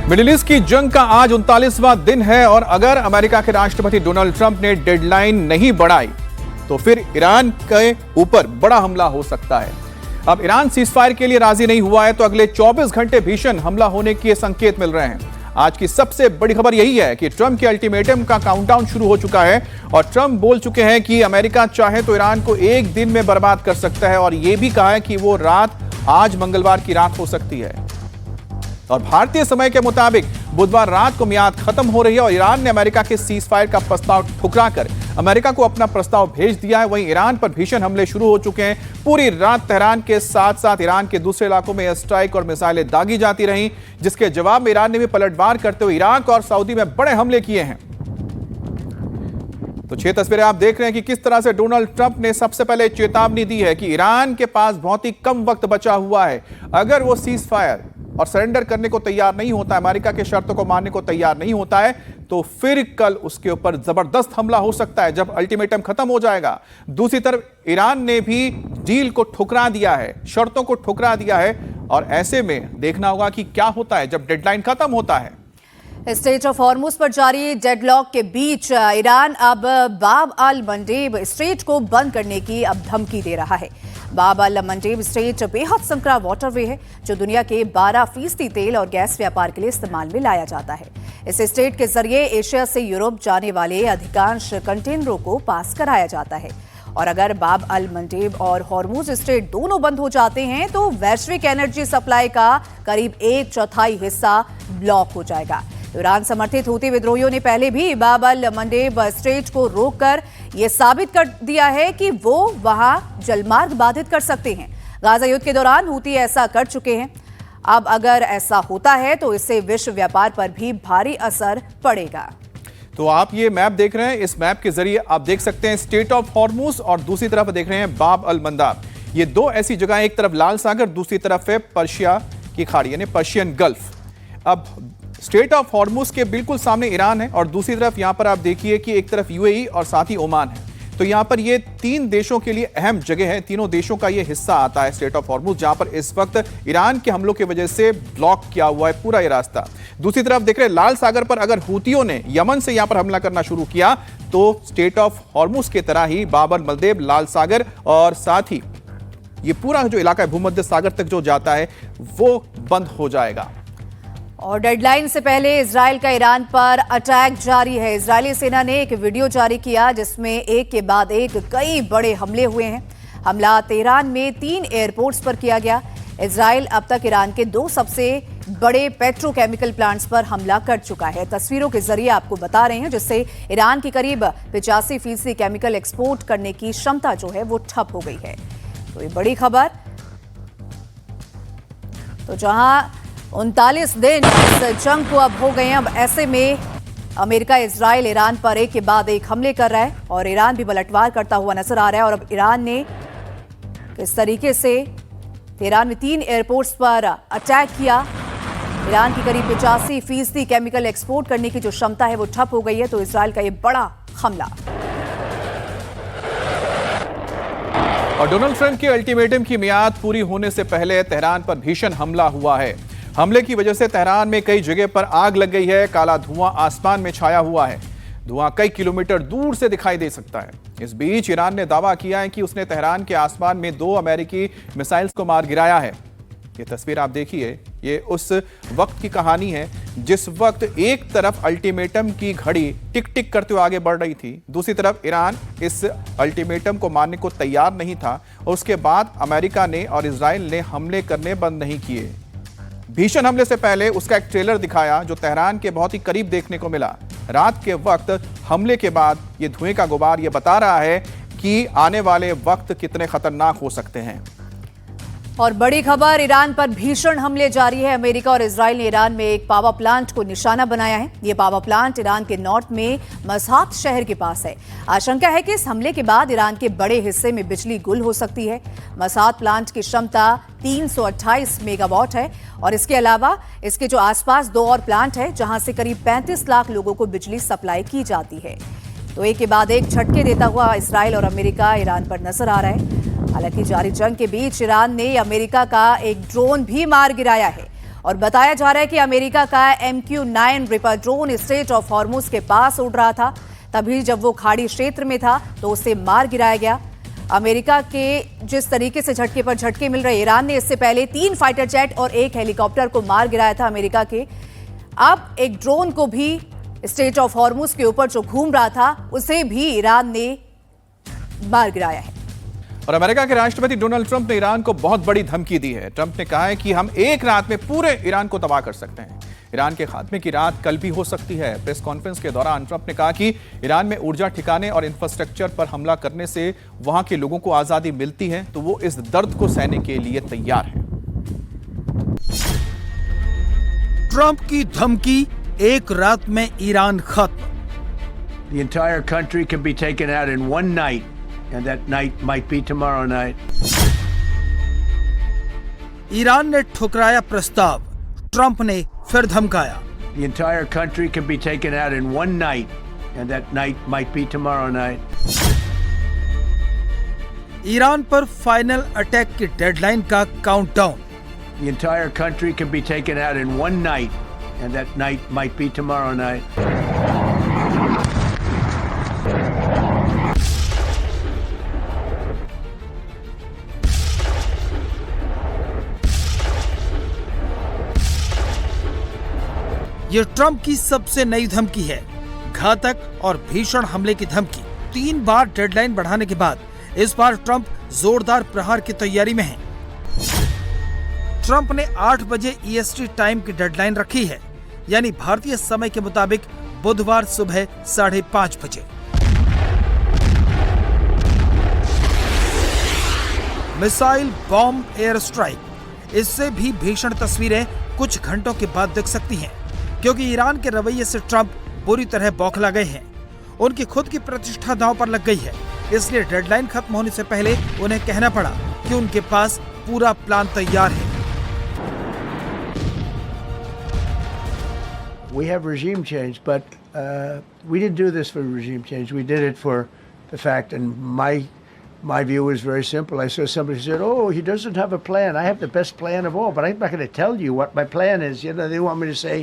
Middle east की जंग का आज 39वां दिन है और अगर अमेरिका के राष्ट्रपति डोनाल्ड ट्रंप ने डेडलाइन नहीं बढ़ाई तो फिर ईरान के ऊपर बड़ा हमला हो सकता है। अब ईरान सीजफायर के लिए राजी नहीं हुआ है तो अगले 24 घंटे भीषण हमला होने के संकेत मिल रहे हैं। आज की सबसे बड़ी खबर यही है कि ट्रंप के अल्टीमेटम का काउंटडाउन शुरू हो चुका है और ट्रंप बोल चुके हैं कि अमेरिका चाहे तो ईरान को एक दिन में बर्बाद कर सकता है और यह भी कहा है कि वो रात आज मंगलवार की रात हो सकती है। और भारतीय समय के मुताबिक बुधवार रात को मियाद खत्म हो रही है और ईरान ने अमेरिका के सीजफायर का प्रस्ताव ठुकराकर अमेरिका को अपना प्रस्ताव भेज दिया है। वहीं ईरान पर भीषण हमले शुरू हो चुके हैं। पूरी रात तेहरान के साथ साथ ईरान के दूसरे इलाकों में एयर स्ट्राइक और मिसाइलें दागी जाती रहीं, जिसके जवाब में ईरान ने भी पलटवार करते हुए इराक और सऊदी में बड़े हमले किए हैं। तो 6 तस्वीरें आप देख रहे हैं कि किस तरह से डोनाल्ड ट्रंप ने सबसे पहले चेतावनी दी है कि ईरान के पास बहुत ही कम वक्त बचा हुआ है। अगर वो सीज फायर और सरेंडर करने को तैयार नहीं होता है, अमेरिका के शर्तों को मानने को तैयार नहीं होता है, तो फिर कल उसके ऊपर जबरदस्त हमला हो सकता है जब अल्टीमेटम खत्म हो जाएगा। दूसरी तरफ ईरान ने भी डील को ठुकरा दिया है, शर्तों को ठुकरा दिया है और ऐसे में देखना होगा कि क्या होता है जब डेडलाइन खत्म होता है। स्ट्रेट ऑफ हॉर्मुज पर जारी डेडलॉक के बीच ईरान अब बाब अल मंडेब स्ट्रेट को बंद करने की अब धमकी दे रहा है। बाब अल मंडेब स्ट्रेट बेहद संकरा वाटरवे है जो दुनिया के 12% तेल और गैस व्यापार के लिए इस्तेमाल में लाया जाता है। इस स्ट्रेट के जरिए एशिया से यूरोप जाने वाले अधिकांश कंटेनरों को पास कराया जाता है और अगर बाब अल मंडेब और हॉर्मुज स्ट्रेट दोनों बंद हो जाते हैं तो वैश्विक एनर्जी सप्लाई का करीब 1/4 हिस्सा ब्लॉक हो जाएगा। ईरान समर्थित हूती विद्रोहियों ने पहले भी बाब अल मंडेब स्ट्रेट को रोककर यह साबित कर दिया है कि वो वहां जलमार्ग बाधित कर सकते हैं। गाजा युद्ध के दौरान हूती ऐसा कर चुके हैं। अब अगर ऐसा होता है तो इससे विश्व व्यापार पर भी भारी असर पड़ेगा। तो आप ये मैप देख रहे हैं, इस मैप के जरिए आप देख सकते हैं स्ट्रेट ऑफ हॉर्मुज और दूसरी तरफ देख रहे हैं बाब अल मंदाब। ये दो ऐसी जगह, एक तरफ लाल सागर, दूसरी तरफ है पर्शिया की खाड़ी यानी पर्शियन गल्फ। अब स्ट्रेट ऑफ हॉर्मुज के बिल्कुल सामने ईरान है और दूसरी तरफ यहां पर आप देखिए कि एक तरफ यूएई और साथ ही ओमान है। तो यहां पर ये 3 देशों के लिए अहम जगह है। तीनों देशों का ये हिस्सा आता है स्ट्रेट ऑफ हॉर्मुज, जहां पर इस वक्त ईरान के हमलों की वजह से ब्लॉक किया हुआ है पूरा ये रास्ता। दूसरी तरफ देख रहे हैं लाल सागर पर अगर हूतियों ने यमन से यहां पर हमला करना शुरू किया तो स्ट्रेट ऑफ हॉर्मुज की तरह ही बाब अल मंडेब, लाल सागर और साथ ही ये पूरा जो इलाका है भूमध्य सागर तक जो जाता है वो बंद हो जाएगा। और डेडलाइन से पहले इजराइल का ईरान पर अटैक जारी है। इजरायली सेना ने एक वीडियो जारी किया जिसमें एक के बाद एक कई बड़े हमले हुए हैं। हमला तेहरान में 3 एयरपोर्ट्स पर किया गया। इजराइल अब तक ईरान के 2 सबसे बड़े पेट्रोकेमिकल प्लांट्स पर हमला कर चुका है। तस्वीरों के जरिए आपको बता रहे हैं जिससे ईरान की करीब 85% केमिकल एक्सपोर्ट करने की क्षमता जो है वो ठप हो गई है। तो ये बड़ी खबर। तो जहां 39 दिन इस जंग को अब हो गए हैं, अब ऐसे में अमेरिका इजराइल ईरान पर एक के बाद एक हमले कर रहा है और ईरान भी पलटवार करता हुआ नजर आ रहा है। और अब ईरान ने किस तरीके से ईरान में 3 एयरपोर्ट्स पर अटैक किया। ईरान की करीब 85% केमिकल एक्सपोर्ट करने की जो क्षमता है वो ठप हो गई है। तो इजराइल का ये बड़ा हमला। और डोनाल्ड ट्रंप के अल्टीमेटम की मियाद पूरी होने से पहले तेहरान पर भीषण हमला हुआ है। हमले की वजह से तेहरान में कई जगह पर आग लग गई है। काला धुआं आसमान में छाया हुआ है। धुआं कई किलोमीटर दूर से दिखाई दे सकता है। इस बीच ईरान ने दावा किया है कि उसने तेहरान के आसमान में 2 अमेरिकी मिसाइल्स को मार गिराया है। ये तस्वीर आप देखिए, ये उस वक्त की कहानी है जिस वक्त एक तरफ अल्टीमेटम की घड़ी टिक टिक करते हुए आगे बढ़ रही थी, दूसरी तरफ ईरान इस अल्टीमेटम को मानने को तैयार नहीं था और उसके बाद अमेरिका ने और इजराइल ने हमले करने बंद नहीं किए। भीषण हमले से पहले उसका एक ट्रेलर दिखाया जो तेहरान के बहुत ही करीब देखने को मिला। रात के वक्त हमले के बाद ये धुएं का गुबार ये बता रहा है कि आने वाले वक्त कितने खतरनाक हो सकते हैं। और बड़ी खबर, ईरान पर भीषण हमले जारी है। अमेरिका और इजराइल ने ईरान में एक पावर प्लांट को निशाना बनाया है। यह पावर प्लांट ईरान के नॉर्थ में मसहात शहर के पास है। आशंका है कि इस हमले के बाद ईरान के बड़े हिस्से में बिजली गुल हो सकती है। मसहात प्लांट की क्षमता 328 मेगावाट है और इसके अलावा इसके जो आसपास 2 और प्लांट है जहां से करीब 35 लाख लोगों को बिजली सप्लाई की जाती है। तो एक के बाद एक झटके देता हुआ इजराइल और अमेरिका ईरान पर नजर आ रहा है। हालांकि जारी जंग के बीच ईरान ने अमेरिका का एक ड्रोन भी मार गिराया है और बताया जा रहा है कि अमेरिका का MQ-9 ripper drone straight of Hormuz के पास उड़ रहा था। तभी जब वो खाड़ी क्षेत्र में था तो उसे मार गिराया गया। अमेरिका के जिस तरीके से झटके पर झटके मिल रहे, ईरान ने इससे पहले 3 फाइटर जेट और 1 हेलीकॉप्टर को मार गिराया था अमेरिका के। अब एक ड्रोन को भी स्ट्रेट ऑफ हॉर्मुज के ऊपर जो घूम रहा था उसे भी ईरान ने मार गिराया है। और अमेरिका के राष्ट्रपति डोनाल्ड ट्रंप ने ईरान को बहुत बड़ी धमकी दी है। ट्रंप ने कहा है कि हम एक रात में पूरे ईरान को तबाह कर सकते हैं। ईरान के खात्मे की रात कल भी हो सकती है। प्रेस कॉन्फ्रेंस के दौरान ट्रंप ने कहा कि ईरान में ऊर्जा ठिकाने और इंफ्रास्ट्रक्चर पर हमला करने से वहां के लोगों को आजादी मिलती है, तो वो इस दर्द को सहने के लिए तैयार है। ट्रंप की धमकी, एक रात में ईरान खत्म। The entire country can be taken out in one night, and that night might be tomorrow night. Iran ने ठुकराया प्रस्ताव, ट्रंप ने फिर धमकाया। The entire country can be taken out in one night, and that night might be tomorrow night. Iran पर final attack की deadline का countdown. The entire country can be taken out in one night, and that night might be tomorrow night. ये Trump की सबसे नई धमकी है, घातक और भीषण हमले की धमकी। 3 बार डेडलाइन बढ़ाने के बाद इस बार ट्रंप जोरदार प्रहार की तैयारी में है। ट्रंप ने 8 बजे EST टाइम की डेडलाइन रखी है, यानी भारतीय समय के मुताबिक बुधवार सुबह 5:30 बजे। मिसाइल बॉम्ब एयर स्ट्राइक, इससे भी भीषण तस्वीरें कुछ घंटों के बाद दिख सकती हैं, क्योंकि ईरान के रवैये से ट्रंप बुरी तरह बौखला गए हैं। उनकी खुद की प्रतिष्ठा दांव पर लग गई है, इसलिए डेडलाइन खत्म होने से पहले उन्हें कहना पड़ा कि उनके पास पूरा प्लान तैयार है। We have regime change, but we didn't do this for regime change. We did it for the fact, and my view is very simple. I saw somebody said, "Oh, he doesn't have a plan. I have the best plan of all, but I'm not going to tell you what my plan is." You know, they want me to say,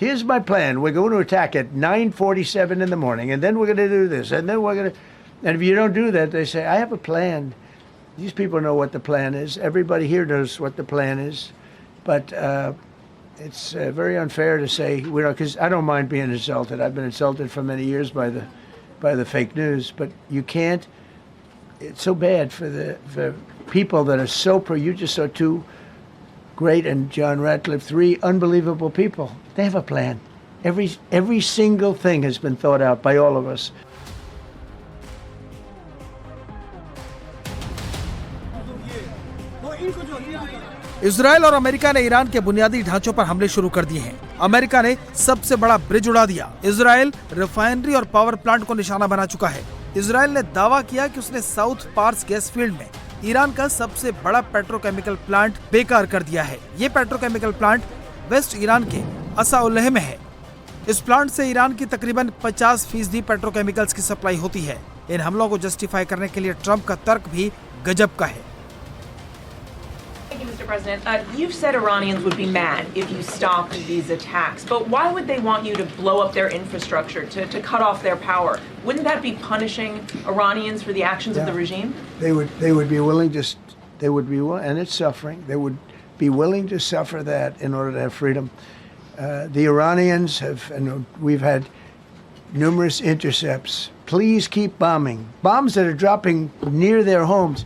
"Here's my plan. We're going to attack at 9:47 in the morning, and then we're going to do this, and then we're going to." And if you don't do that, they say, "I have a plan." These people know what the plan is. Everybody here knows what the plan is, but it's very unfair to say we don't. Because I don't mind being insulted. I've been insulted for many years by the fake news, but you can't. It's so bad for people that are so pro. You just saw 2 great and John Ratcliffe, 3 unbelievable people. They have a plan. Every single thing has been thought out by all of us. Israel और America ने Iran के बुनियादी ढांचों पर हमले शुरू कर दिए हैं। अमेरिका ने सबसे बड़ा ब्रिज उड़ा दिया। इजराइल रिफाइनरी और पावर प्लांट को निशाना बना चुका है। इजराइल ने दावा किया कि उसने साउथ पार्स गैस फील्ड में ईरान का सबसे बड़ा पेट्रोकेमिकल प्लांट बेकार कर दिया है। ये पेट्रोकेमिकल प्लांट वेस्ट ईरान के असाउल्लेह में है। इस प्लांट से ईरान की तकरीबन 50% पेट्रोकेमिकल्स की सप्लाई होती है। इन हमलों को जस्टिफाई करने के लिए ट्रंप का तर्क भी गजब का है। Mr. President, you've said Iranians would be mad if you stopped these attacks, but why would they want you to blow up their infrastructure, to cut off their power? Wouldn't that be punishing Iranians for the actions of the regime? They would be willing to, and it's suffering. They would be willing to suffer that in order to have freedom. The Iranians have, and we've had numerous intercepts. Please keep bombing. Bombs that are dropping near their homes.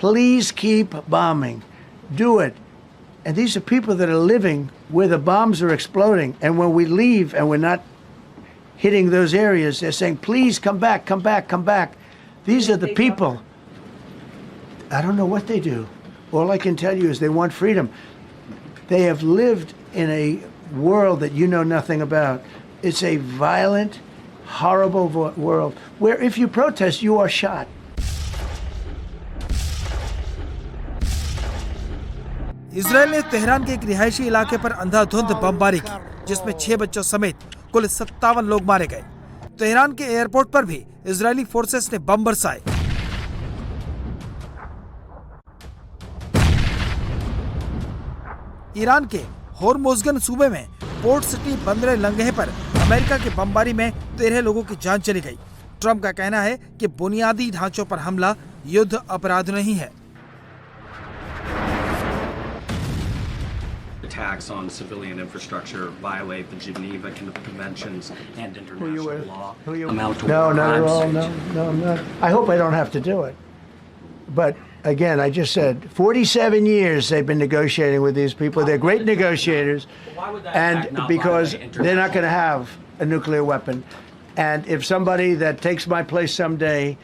Please keep bombing. Do it. And these are people that are living where the bombs are exploding. And when we leave and we're not hitting those areas, they're saying, please come back, come back, come back. These are the people. I don't know what they do. All I can tell you is they want freedom. They have lived in a world that you know nothing about. It's a violent, horrible world where if you protest, you are shot. Israel ने Tehran के एक रिहायशी इलाके पर अंधाधुंध बमबारी की, जिसमें 6 बच्चों समेत कुल 57 लोग मारे गए। तेहरान के एयरपोर्ट पर भी इजरायली फोर्सेस ने बम बरसाए। ईरान के होर्मुज़गन सूबे में पोर्ट सिटी बंदरे लंगहे पर अमेरिका की बमबारी में 13 लोगों की जान चली गई। ट्रंप का कहना है कि बुनियादी ढांचों पर हमला युद्ध अपराध नहीं है। Attacks on civilian infrastructure violate the Geneva Conventions and international law. Amount to No, war not at crimes. all. No, I'm not. I hope I don't have to do it. But again, I just said 47 years they've been negotiating with these people. They're great negotiators. Why would that And act not because violate they're not going to international- have a nuclear weapon. And if somebody that takes my place someday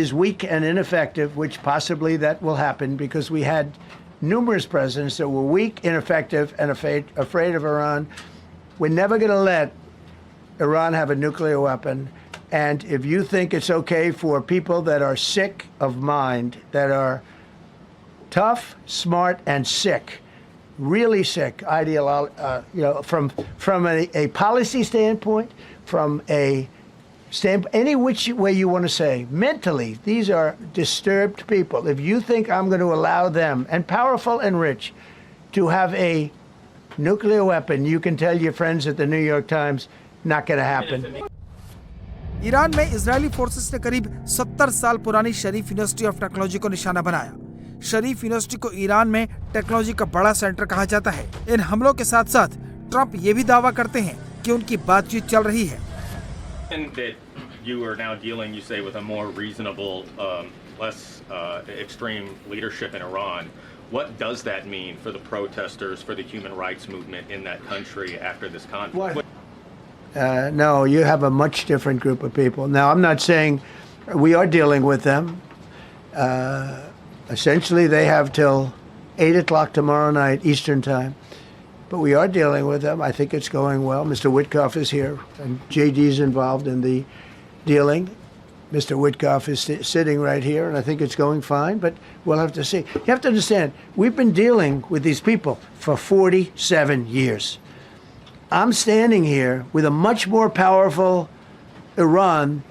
is weak and ineffective, which possibly that will happen because we had numerous presidents that were weak, ineffective, and afraid of Iran, we're never going to let Iran have a nuclear weapon. And if you think it's okay for people that are sick of mind, that are tough, smart, and sick, really sick, from a policy standpoint, from a any which way you want to say, mentally, these are disturbed people. If you think I'm going to allow them, and powerful and rich, to have a nuclear weapon, you can tell your friends at the New York Times, not going to happen. Iran में Israeli forces ने करीब 70 साल पुरानी शरीफ university of technology को निशाना बनाया। शरीफ university को Iran में टेक्नोलॉजी का बड़ा सेंटर कहा जाता है। इन हमलों के साथ साथ ट्रंप ये भी दावा करते हैं कि उनकी बातचीत चल रही है। That you are now dealing, you say, with a more reasonable, less extreme leadership in Iran. What does that mean for the protesters, for the human rights movement in that country after this conflict? No, you have a much different group of people. Now, I'm not saying we are dealing with them. Essentially, they have till 8 o'clock tomorrow night, Eastern Time. But we are dealing with them. I think it's going well. Mr. Witkoff is here, and JD's involved in the dealing. Mr. Witkoff is sitting right here, and I think it's going fine, but we'll have to see. You have to understand, we've been dealing with these people for 47 years. I'm standing here with a much more powerful Iran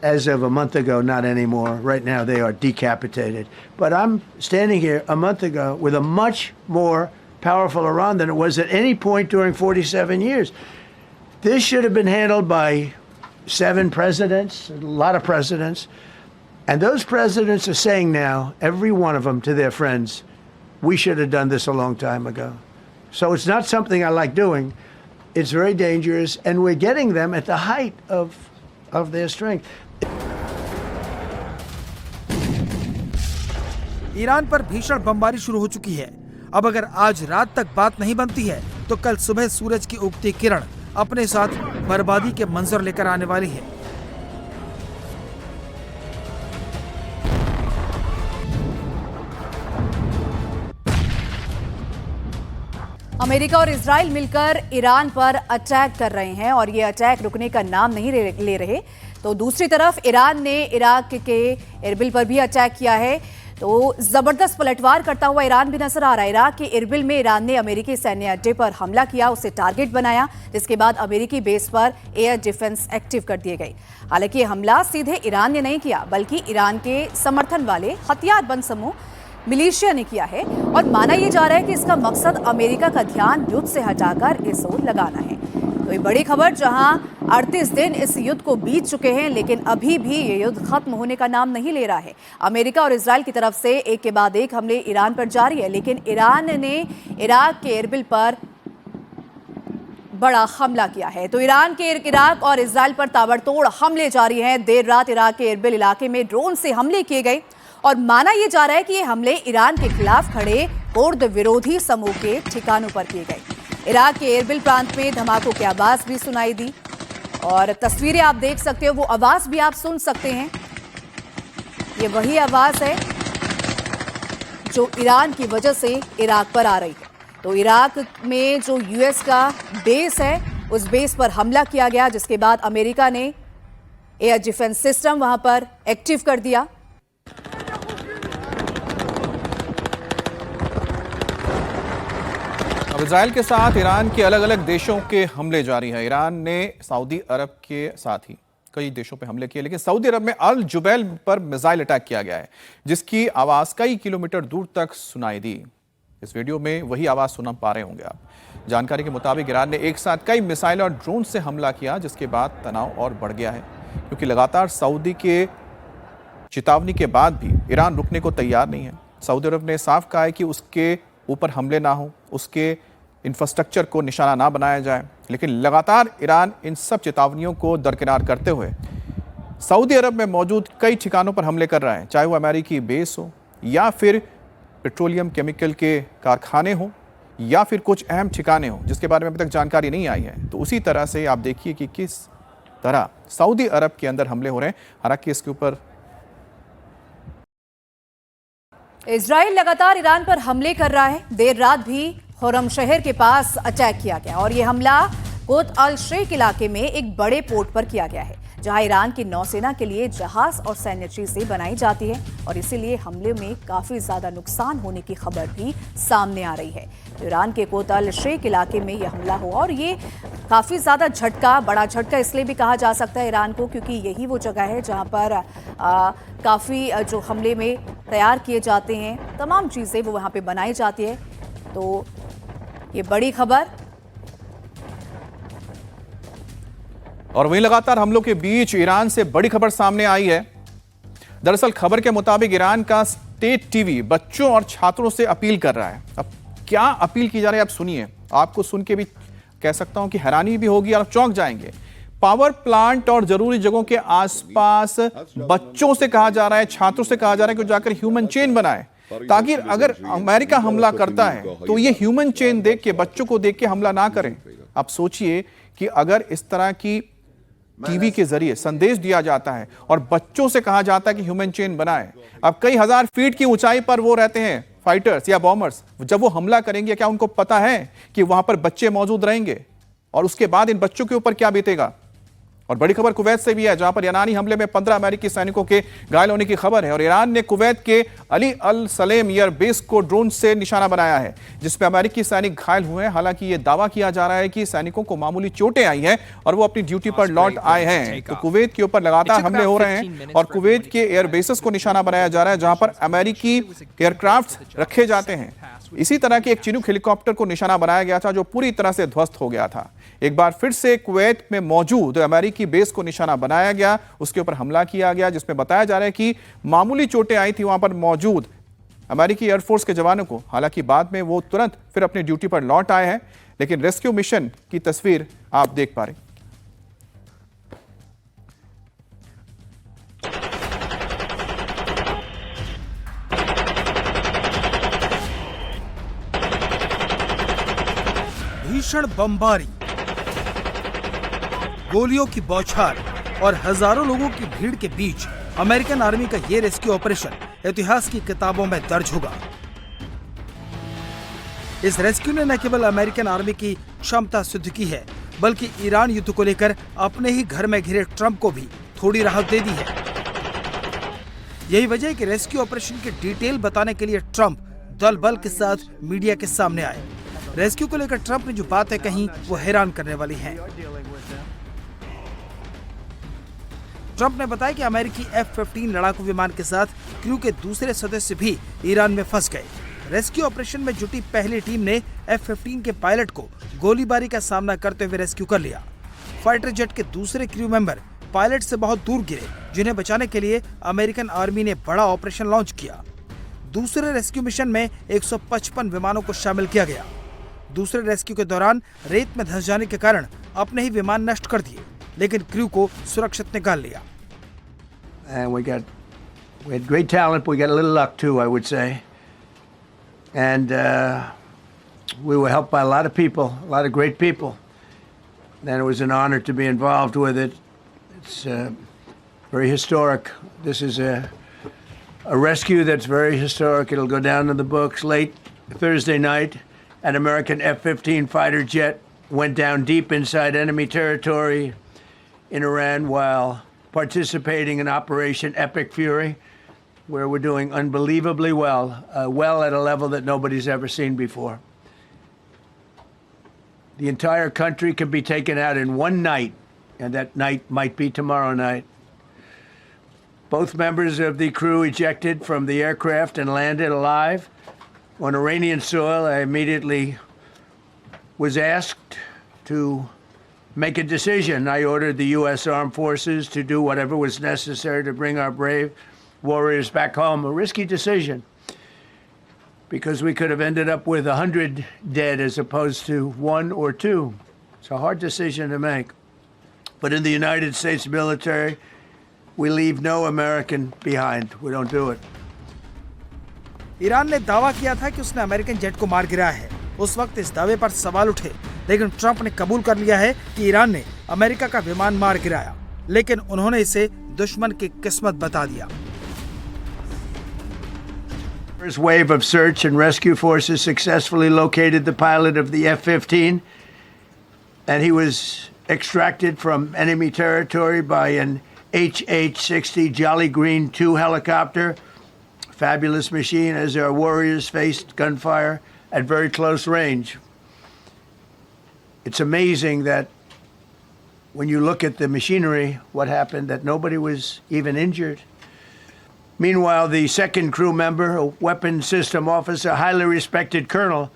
as of a month ago, not anymore. Right now, they are decapitated. But I'm standing here a month ago with a much more powerful Iran than it was at any point during 47 years. This should have been handled by 7 presidents, a lot of presidents. And those presidents are saying now, every one of them to their friends, we should have done this a long time ago. So it's not something I like doing. It's very dangerous, and we're getting them at the height of their strength. Iran पर भीषण बमबारी शुरू हो चुकी है। अब अगर आज रात तक बात नहीं बनती है तो कल सुबह सूरज की उगती किरण अपने साथ बर्बादी के मंजर लेकर आने वाली है। अमेरिका और इजराइल मिलकर ईरान पर अटैक कर रहे हैं और ये अटैक रुकने का नाम नहीं ले रहे। तो दूसरी तरफ ईरान ने इराक के इरबिल पर भी अटैक किया है। तो जबरदस्त पलटवार करता हुआ ईरान भी नजर आ रहा है। इराक के इरबिल में ईरान ने अमेरिकी सैन्य अड्डे पर हमला किया, उसे टारगेट बनाया, जिसके बाद अमेरिकी बेस पर एयर डिफेंस एक्टिव कर दिए गए। हालांकि ये हमला सीधे ईरान ने नहीं किया, बल्कि ईरान के समर्थन वाले हथियारबंद समूह मिलिशिया ने किया है और माना यह जा रहा है कि इसका मकसद अमेरिका का ध्यान युद्ध से हटाकर इस ओर लगाना है। तो ये बड़ी खबर, जहां 38 दिन इस युद्ध को बीत चुके हैं, लेकिन अभी भी ये युद्ध खत्म होने का नाम नहीं ले रहा है। अमेरिका और इजराइल की तरफ से एक के बाद एक हमले ईरान पर जारी है, लेकिन ईरान ने इराक के इरबिल पर बड़ा हमला किया है। तो ईरान के इराक और इजराइल पर ताबड़तोड़ हमले जारी हैं। देर रात इराक के इरबिल इलाके में ड्रोन से हमले किए गए और माना यह जा रहा है कि ये हमले ईरान के खिलाफ खड़े कुर्द विरोधी समूह के ठिकानों पर किए गए। इराक के इरबिल प्रांत में धमाकों की आवाज भी सुनाई दी और तस्वीरें आप देख सकते हो, वो आवाज भी आप सुन सकते हैं। ये वही आवाज है जो ईरान की वजह से इराक पर आ रही है। तो इराक में जो यूएस का बेस है, उस बेस पर हमला किया गया, जिसके बाद अमेरिका ने एयर डिफेंस सिस्टम वहां पर एक्टिव कर दिया। अब इजराइल के साथ ईरान के अलग अलग देशों के हमले जारी हैं। ईरान ने सऊदी अरब के साथ ही कई देशों पे हमले किए, लेकिन सऊदी अरब में अल जुबैल पर मिसाइल अटैक किया गया है, जिसकी आवाज कई किलोमीटर दूर तक सुनाई दी। इस वीडियो में वही आवाज सुना पा रहे होंगे आप। जानकारी के मुताबिक ईरान ने एक साथ कई मिसाइल और ड्रोन से हमला किया, जिसके बाद तनाव और बढ़ गया है, क्योंकि लगातार सऊदी के चेतावनी के बाद भी ईरान रुकने को तैयार नहीं है। सऊदी अरब ने साफ कहा है कि उसके ऊपर हमले ना हो, उसके इंफ्रास्ट्रक्चर को निशाना ना बनाया जाए, लेकिन लगातार ईरान इन सब चेतावनियों को दरकिनार करते हुए सऊदी अरब में मौजूद कई ठिकानों पर हमले कर रहा है, चाहे वो अमेरिकी बेस हो या फिर पेट्रोलियम केमिकल के कारखाने हो या फिर कुछ अहम ठिकाने हो जिसके बारे में अभी तक जानकारी नहीं आई है। तो उसी तरह से आप देखिए कि किस तरह सऊदी अरब के अंदर हमले हो रहे हैं। हालांकि इसके ऊपर इजराइल लगातार ईरान पर हमले कर रहा है। देर रात भी खुरम शहर के पास अटैक किया गया और यह हमला कोत अल शेख इलाके में एक बड़े पोर्ट पर किया गया है, जहां ईरान की नौसेना के लिए जहाज और सैन्य चीजें बनाई जाती है और इसीलिए हमले में काफी ज्यादा नुकसान होने की खबर भी सामने आ रही है। तो ईरान के कोत अल शेख इलाके में यह हमला हुआ और ये काफी ज्यादा झटका, बड़ा झटका इसलिए भी कहा जा सकता है ईरान को, क्योंकि यही वो जगह है जहां पर काफी जो हमले में तैयार किए जाते हैं तमाम चीजें वो वहां पे बनाई जाती है। तो ये बड़ी खबर। और वहीं लगातार हमलों के बीच ईरान से बड़ी खबर सामने आई है। दरअसल खबर के मुताबिक ईरान का स्टेट टीवी बच्चों और छात्रों से अपील कर रहा है। अब क्या अपील की जा रही है आप सुनिए। आपको सुन के भी कह सकता हूं कि हैरानी भी होगी और चौंक जाएंगे। पावर प्लांट और जरूरी जगहों के आसपास बच्चों से कहा जा रहा है, छात्रों से कहा जा रहा है कि जाकर ह्यूमन चेन बनाए, ताकि अगर अमेरिका हमला करता है तो ये ह्यूमन चेन देख के, बच्चों को देख के हमला ना करें। आप सोचिए कि अगर इस तरह की टीवी के जरिए संदेश दिया जाता है और बच्चों से कहा जाता है कि ह्यूमन चेन बनाए। अब कई हजार फीट की ऊंचाई पर वो रहते हैं, फाइटर्स या बॉम्बर्स, जब वो हमला करेंगे क्या उनको पता है कि वहां पर बच्चे मौजूद रहेंगे और उसके बाद इन बच्चों के ऊपर क्या बीतेगा। और बड़ी खबर कुवैत से भी है, जहां पर ईरानी हमले में 15 अमेरिकी सैनिकों के घायल होने की खबर है और ईरान ने कुवैत के अली अल सलेम एयर बेस को ड्रोन से निशाना बनाया है, जिसमें अमेरिकी सैनिक घायल हुए हैं। हालांकि यह दावा किया जा रहा है कि सैनिकों को मामूली चोटें आई हैं और वो अपनी ड्यूटी पर लौट आए हैं। तो कुवैत के ऊपर लगातार हमले हो रहे हैं और कुवैत के एयर बेसेस को निशाना बनाया जा रहा है, जहां पर अमेरिकी एयरक्राफ्ट रखे जाते हैं। इसी तरह के एक चिनूक हेलीकॉप्टर को निशाना बनाया गया था जो पूरी तरह से ध्वस्त हो गया था। एक बार फिर से कुवैत में मौजूद अमेरिकी बेस को निशाना बनाया गया, उसके ऊपर हमला किया गया, जिसमें बताया जा रहा है कि मामूली चोटें आई थी वहां पर मौजूद अमेरिकी एयरफोर्स के जवानों को। हालांकि बाद में वो तुरंत फिर अपनी ड्यूटी पर लौट आए हैं, लेकिन रेस्क्यू मिशन की तस्वीर आप देख पा रहे हैं। भीषण बमबारी, गोलियों की बौछार और हजारों लोगों की भीड़ के बीच अमेरिकन आर्मी का ये रेस्क्यू ऑपरेशन इतिहास की किताबों में दर्ज होगा। इस रेस्क्यू ने न केवल अमेरिकन आर्मी की क्षमता सिद्ध की है, बल्कि ईरान युद्ध को लेकर अपने ही घर में घिरे ट्रंप को भी थोड़ी राहत दे दी है। यही वजह है कि रेस्क्यू ऑपरेशन की डिटेल बताने के लिए ट्रंप दल बल के साथ मीडिया के सामने आए। रेस्क्यू को लेकर ट्रंप ने जो बातें कही वो हैरान करने वाली हैं। ट्रंप ने बताया कि अमेरिकी F-15 लड़ाकू विमान के साथ क्रू के दूसरे सदस्य भी ईरान में फंस गए। रेस्क्यू ऑपरेशन में जुटी पहली टीम ने F-15 के पायलट को गोलीबारी का सामना करते हुए रेस्क्यू कर लिया। फाइटर जेट के दूसरे क्रू मेंबर पायलट से बहुत दूर गिरे, जिन्हें बचाने के लिए अमेरिकन आर्मी ने बड़ा ऑपरेशन लॉन्च किया। दूसरे रेस्क्यू मिशन में 155 विमानों को शामिल किया गया। दूसरे रेस्क्यू के दौरान रेत में धंस जाने के कारण अपने ही विमान नष्ट कर दिए, लेकिन क्रू को सुरक्षित निकाल लिया। And we had great talent, but we got a little luck too, I would say. And we were helped by a lot of people, a lot of great people. And it was an honor to be involved with it. It's very historic. This is a rescue that's very historic. It'll go down in the books. Late Thursday night, an American F-15 fighter jet went down deep inside enemy territory in Iran while participating in Operation Epic Fury, where we're doing unbelievably well, well at a level that nobody's ever seen before. The entire country can be taken out in one night, and that night might be tomorrow night. Both members of the crew ejected from the aircraft and landed alive. On Iranian soil, I immediately was asked to make a decision. I ordered the U.S. Armed Forces to do whatever was necessary to bring our brave warriors back home. A risky decision, because we could have ended up with 100 dead as opposed to 1 or 2. It's a hard decision to make. But in the United States military, we leave no American behind. We don't do it. Iran ने दावा किया था कि उसने American jet को मार गिराया है। उस वक्त इस दावे पर सवाल उठे, लेकिन ट्रंप ने कबूल कर लिया है कि ईरान ने अमेरिका का विमान मार गिराया, लेकिन उन्होंने इसे दुश्मन की किस्मत बता दिया। First wave of search and rescue forces successfully located the pilot of the F-15, and he was extracted from enemy territory by an HH-60 Jolly Green II helicopter. Fabulous machine as our warriors faced gunfire at very close range. It's amazing that when you look at the machinery, what happened, that nobody was even injured. Meanwhile, the second crew member, a weapons system officer, highly respected colonel,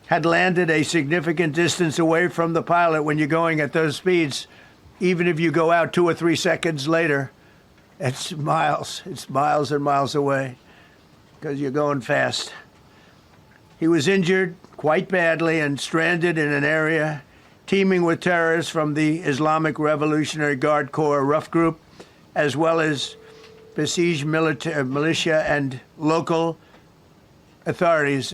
had landed a significant distance away from the pilot. When you're going at those speeds, even if you go out 2 or 3 seconds later, it's miles and miles away because you're going fast. He was injured quite badly and stranded in an area teeming with terrorists from the Islamic Revolutionary Guard Corps rough group, as well as besieged militia and local authorities.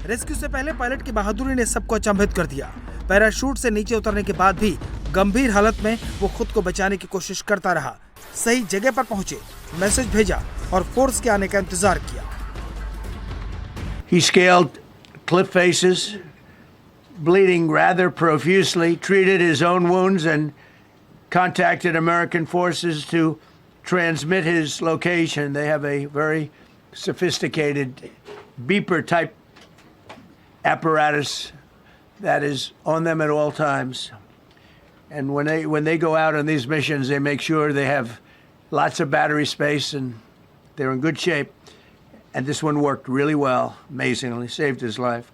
Rescue से पहले pilot की बहादुरी ने सबको अचंभित कर दिया। Parachute से नीचे उतरने के बाद भी गंभीर हालत में वो खुद को बचाने की कोशिश करता रहा। सही जगह पर पहुंचे, मैसेज भेजा और फोर्स के आने का इंतजार किया। He scaled cliff faces, bleeding rather profusely, treated his own wounds, and contacted American forces to transmit his location. They have a very sophisticated beeper-type apparatus that is on them at all times. And when they go out on these missions, they make sure they have lots of battery space and they're in good shape. And this one worked really well, amazingly, saved his life.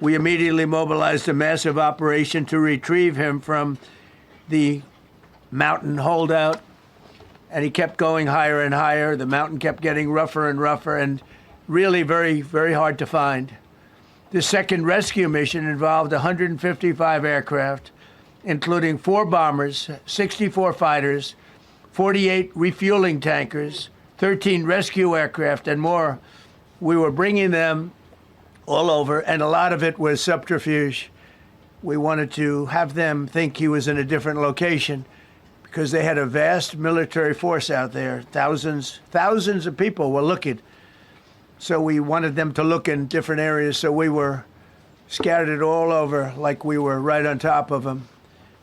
We immediately mobilized a massive operation to retrieve him from the mountain holdout, and he kept going higher and higher. The mountain kept getting rougher and rougher and really very, very hard to find. The second rescue mission involved 155 aircraft, including 4 bombers, 64 fighters, 48 refueling tankers, 13 rescue aircraft, and more. We were bringing them all over, and a lot of it was subterfuge. We wanted to have them think he was in a different location because they had a vast military force out there. Thousands of people were looking. So we wanted them to look in different areas, so we were scattered all over like we were right on top of them.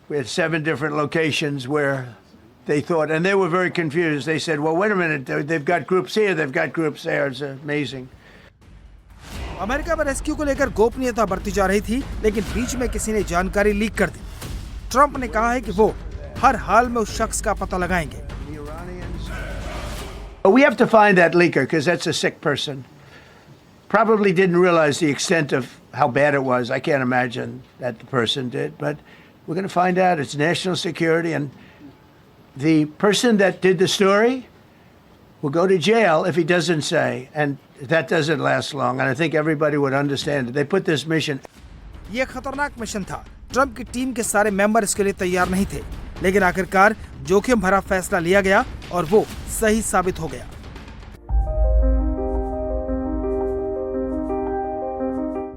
We had 7 different locations where they thought, and they were very confused. They said, well, wait a minute, they've got groups here, they've got groups there. It's amazing. America में rescue को लेकर गोपनीयता बढ़ती जा रही थी, लेकिन बीच में किसी ने जानकारी लीक कर दी। ट्रंप ने कहा है कि वो हर हाल में उस शख्स का पता लगाएंगे। We have to find that leaker because that's a sick person. Probably didn't realize the extent of how bad it was. I can't imagine that the person did, but we're going to find out. It's national security, and the person that did the story will go to jail if he doesn't say, and that doesn't last long, and I think everybody would understand it. They put this mission. ये खतरनाक mission था। Trump की team के सारे member इसके लिए तैयार नहीं थे, लेकिन आखिरकार जोखिम भरा फैसला लिया गया और वो सही साबित हो गया।